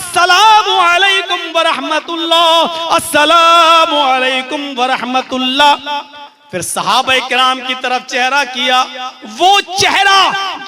अस्सलामु अलैकुम व रहमतुल्लाह, अस्सलामु अलैकुम व रहमतुल्लाह। फिर सहाबा किराम की तरफ चेहरा किया, वो चेहरा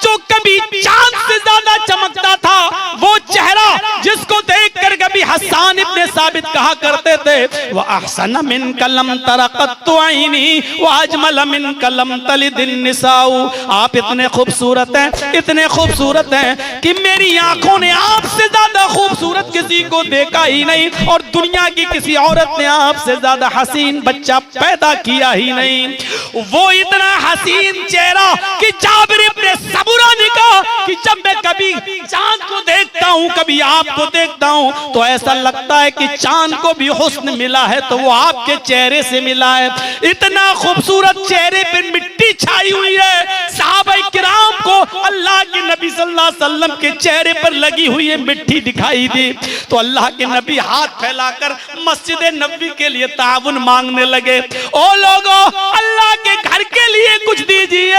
जो कभी चांद से ज्यादा चमकता था, वो चेहरा जिसको देखकर कभी हसन इब्ने साबित कहा करते थे, वह अहसन मिन कलम तरक़त्तु ऐनी व अजमल मिन कलम तलिदिन निसाउ। आप इतने खूबसूरत हैं, इतने खूबसूरत हैं कि मेरी आंखों ने आपसे ज्यादा खूबसूरत किसी को देखा ही नहीं, और दुनिया की किसी औरत ने आपसे ज्यादा हसीन बच्चा पैदा किया ही नहीं। वो इतना हसीन चेहरा कि जाबिर इब्ने सबुरा ने कहा कि जब मैं कभी चांद को देखता हूं, कभी आपको देखता हूं, तो ऐसा लगता है कि चांद को भी हुस्न मिला है तो वो आपके चेहरे से मिला है। इतना खूबसूरत चेहरे पे मिट्टी छाई हुई है। सहाबा किराम को अल्लाह के नबी सल्लल्लाहु अलैहि वसल्लम के चेहरे पर लगी हुई है मिट्टी दिखाई दी, तो अल्लाह के नबी हाथ फैलाकर मस्जिद नबवी के लिए ताउन मांगने लगे। ओ लोगों, अल्लाह के घर के लिए कुछ दीजिए।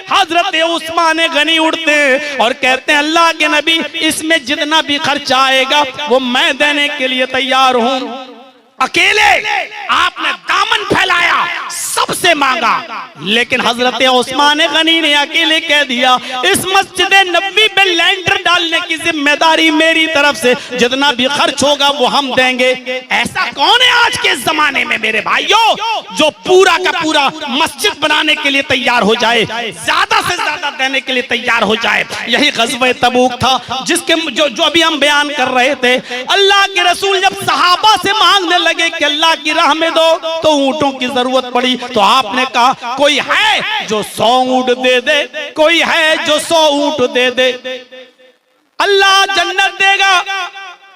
हजरत उस्मान गनी उठते और कहते हैं, अल्लाह के नबी, इसमें जितना भी खर्चा आएगा वो मैं देने के लिए तैयार हूं। अकेले आपने दामन फैलाया, सबसे मांगा, लेकिन हजरत उस्मान गनी ने अकेले कह दिया, इस मस्जिद नबवी में लैंटर डालने की जिम्मेदारी मेरी तरफ से, जितना भी खर्च होगा वो हम देंगे। ऐसा कौन है आज के जमाने में मेरे भाइयों जो पूरा का पूरा मस्जिद बनाने के लिए तैयार हो जाए, ज्यादा से ज्यादा देने के लिए तैयार हो जाए? यही ग़ज़वा तबूक था जिसके जो अभी हम बयान कर रहे थे। अल्लाह के रसूल जब सहाबा से मांगने लगे कि अल्लाह की राह में दो, तो ऊंटों की जरूरत पड़ी, तो आपने कहा, कोई है जो 100 ऊंट दे दे, कोई है जो 100 ऊंट दे दे, अल्लाह जन्नत देगा।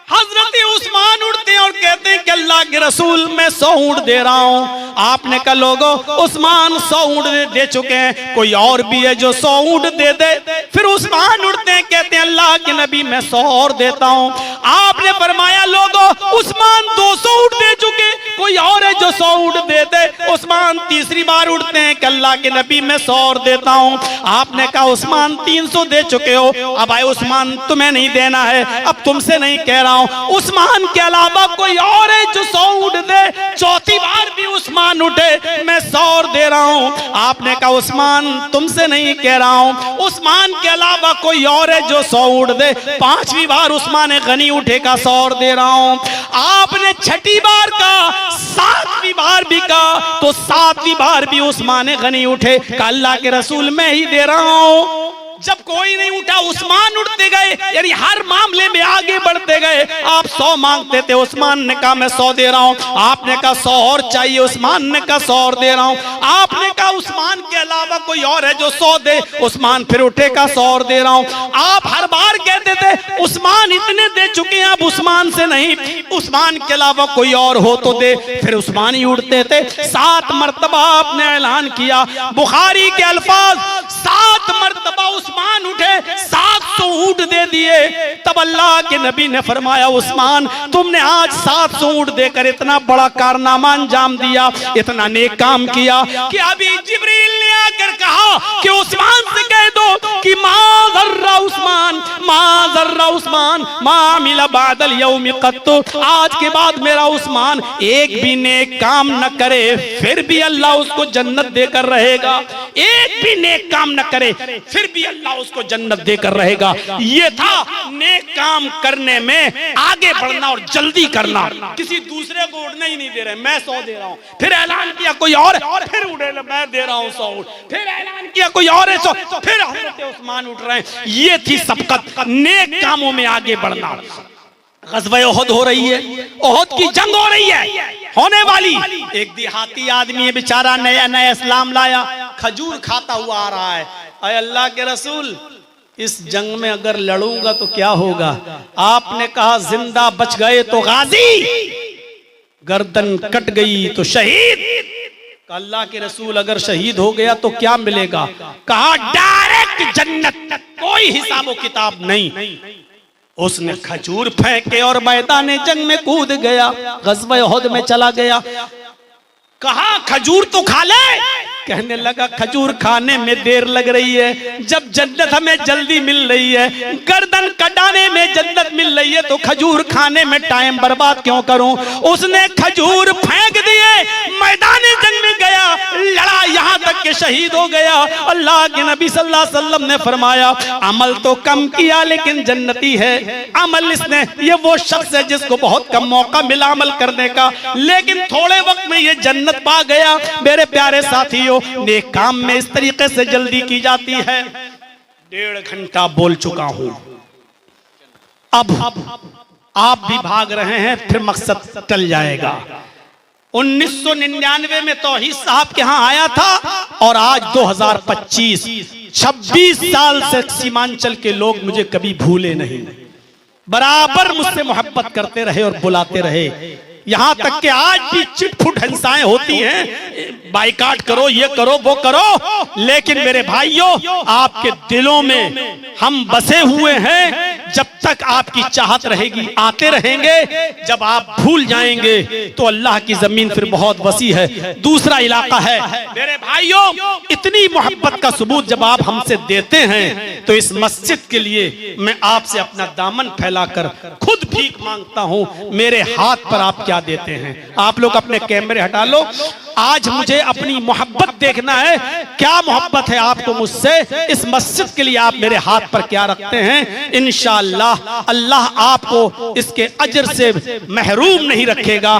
हजरत उस्मान उठते हैं और कहते हैं कि अल्लाह के रसूल मैं 100 ऊंट दे रहा हूं। आपने कहा, लोगों, उस्मान 100 ऊंट दे चुके हैं, कोई और भी है जो 100 ऊंट दे दे। फिर उस्मान उठते हैं, कहते हैं, अल्लाह के नबी मैं 100 और देता हूं। आपने फरमाया, लोगों, उस्मान 200 ऊंट दे चुके, कोई और है जो 100 ऊंट दे दे। उस्मान तीसरी बार उठते हैं कि अल्लाह के नबी मैं 100 और देता हूं। आपने कहा, उस्मान 300 दे चुके हो, अब आए उस्मान तुम्हें नहीं देना है, अब तुमसे नहीं कह रहा हूं, उस्मान के अलावा कोई और है जो 100 ऊंट दे। चौथी बार भी उस्मान उठे, मैं 100 और दे रहा हूं। आपने कहा, उस्मान तुमसे नहीं कह रहा हूं, उस्मान के अलावा कोई और है जो 100 ऊंट दे। पांचवी बार उस्मान गनी उठेगा, 100 और दे रहा हूं। आपने छठी बार कहा, सातवीं बार भी कहा, तो सातवीं बार भी उस्मान गनी उठे, अल्लाह के रसूल मैं ही दे रहा हूं। जब कोई नहीं उठा, उस्मान उठते गए, यानी हर मामले में आगे बढ़ते गए। आप 100 मांगते थे, उस्मान ने कहा मैं 100 दे रहा हूं। आपने कहा 100 और चाहिए, उस्मान ने कहा 100 और दे रहा हूं। आपने कहा उस्मान के अलावा कोई और है जो 100 दे, उस्मान फिर उठेगा 100 और दे रहा हूं। आप हर बार कहते थे उस्मान इतने दे चुके हैं, अब उस्मान से नहीं, उस्मान के अलावा कोई और हो तो दे, फिर उस्मान ही उठते थे। 7 मरतबा आपने ऐलान किया, बुखारी के अल्फाज, 7 मरतबा उस्मान उठे, 700 ऊंट दे दिए। तब अल्लाह के नबी ने फरमाया, उस्मान तुमने आज 700 ऊंट देकर इतना बड़ा कारनामा अंजाम दिया, इतना नेक काम किया कि अभी जिब्रील ने आकर कहा कि उस्मान से कह दो कि मा ज़र्रा उस्मान, मा ज़र्रा उस्मान मा मिला बादल यौम क़त्तु, आज के बाद मेरा उस्मान एक भी नेक काम न करे, फिर भी अल्लाह उसको जन्नत देकर रहेगा। एक भी नेक काम न करे, फिर भी अल्लाह उसको जन्नत देकर रहेगा। ये था नेक काम करने में आगे बढ़ना और जल्दी करना। किसी दूसरे को उड़ने ही नहीं दे रहे, मैं 100 दे रहा हूं, फिर ऐलान किया कोई और, फिर उड़े मैं दे रहा हूं 100 ऊंट, फिर ऐलान किया कोई और है 100, फिर हजरत उस्मान उठ रहे हैं। ये थी सबकत, नेक कामों में आगे बढ़ना। ग़ज़वा ओहद हो रही है, ओहद की जंग हो रही है, होने वाली। एक देहाती आदमी है बेचारा, नया नया इस्लाम लाया, खजूर खाता हुआ आ रहा है। अय अल्लाह के रसूल, इस जंग में अगर लड़ूंगा तो क्या होगा? आपने कहा, जिंदा बच गए तो गाजी, गर्दन कट गई तो शहीद। अल्लाह के रसूल, अगर शहीद हो गया तो क्या मिलेगा? कहा, डायरेक्ट जन्नत, कोई हिसाब किताब नहीं। उसने खजूर फेंके और मैदान जंग में कूद गया, ग़ज़वा ओहद में चला गया। कहा, खजूर तो खा ले, कहने लगा खजूर खाने में देर लग रही है, जब जन्नत हमें जल्दी मिल रही है, गर्दन कटाने में जन्नत मिल रही है, तो खजूर खाने में टाइम बर्बाद क्यों करूं। उसने खजूर फेंक दिए, मैदानी जंग में गया, लड़ा, यहां तक के शहीद हो गया। अल्लाह के नबी सल्लल्लाहु अलैहि वसल्लम ने फरमाया अमल तो कम किया लेकिन जन्नती है। अमल इसने, ये वो शख्स है जिसको बहुत कम मौका मिला अमल करने का, लेकिन थोड़े वक्त में ये जन्नत पा गया। मेरे प्यारे साथियों, नेक काम में इस तरीके से जल्दी की जाती है। 1.5 घंटा बोल चुका हूं, अब आप भी भाग रहे हैं, फिर मकसद टल जाएगा। 1999 में तौहीद साहब के यहां आया था और आज 2025, 26 साल से सीमांचल के लोग मुझे कभी भूले नहीं, बराबर मुझसे मोहब्बत करते रहे और बुलाते रहे। यहां तक कि आज भी चिटफुट हिंसाएं होती हैं, बाइकाट करो, ये करो, वो करो, लेकिन मेरे भाइयों आपके दिलों में हम बसे हुए हैं। जब तक आपकी चाहत रहेगी आते रहेंगे, जब आप भूल जाएंगे तो अल्लाह की जमीन फिर बहुत वसी है, दूसरा इलाका है। मेरे भाइयों, इतनी मोहब्बत का सबूत जब आप हमसे देते हैं तो इस मस्जिद के लिए मैं आपसे अपना दामन फैलाकर खुद भीख मांगता हूं। मेरे हाथ पर आप क्या देते हैं? आप लोग अपने कैमरे हटा लो, आज मुझे अपनी मोहब्बत देखना है। क्या मोहब्बत है आपको मुझसे? इस मस्जिद के लिए आप मेरे हाथ पर क्या रखते हैं? इंशाअल्लाह अल्लाह आपको इसके अजर से महरूम नहीं रखेगा।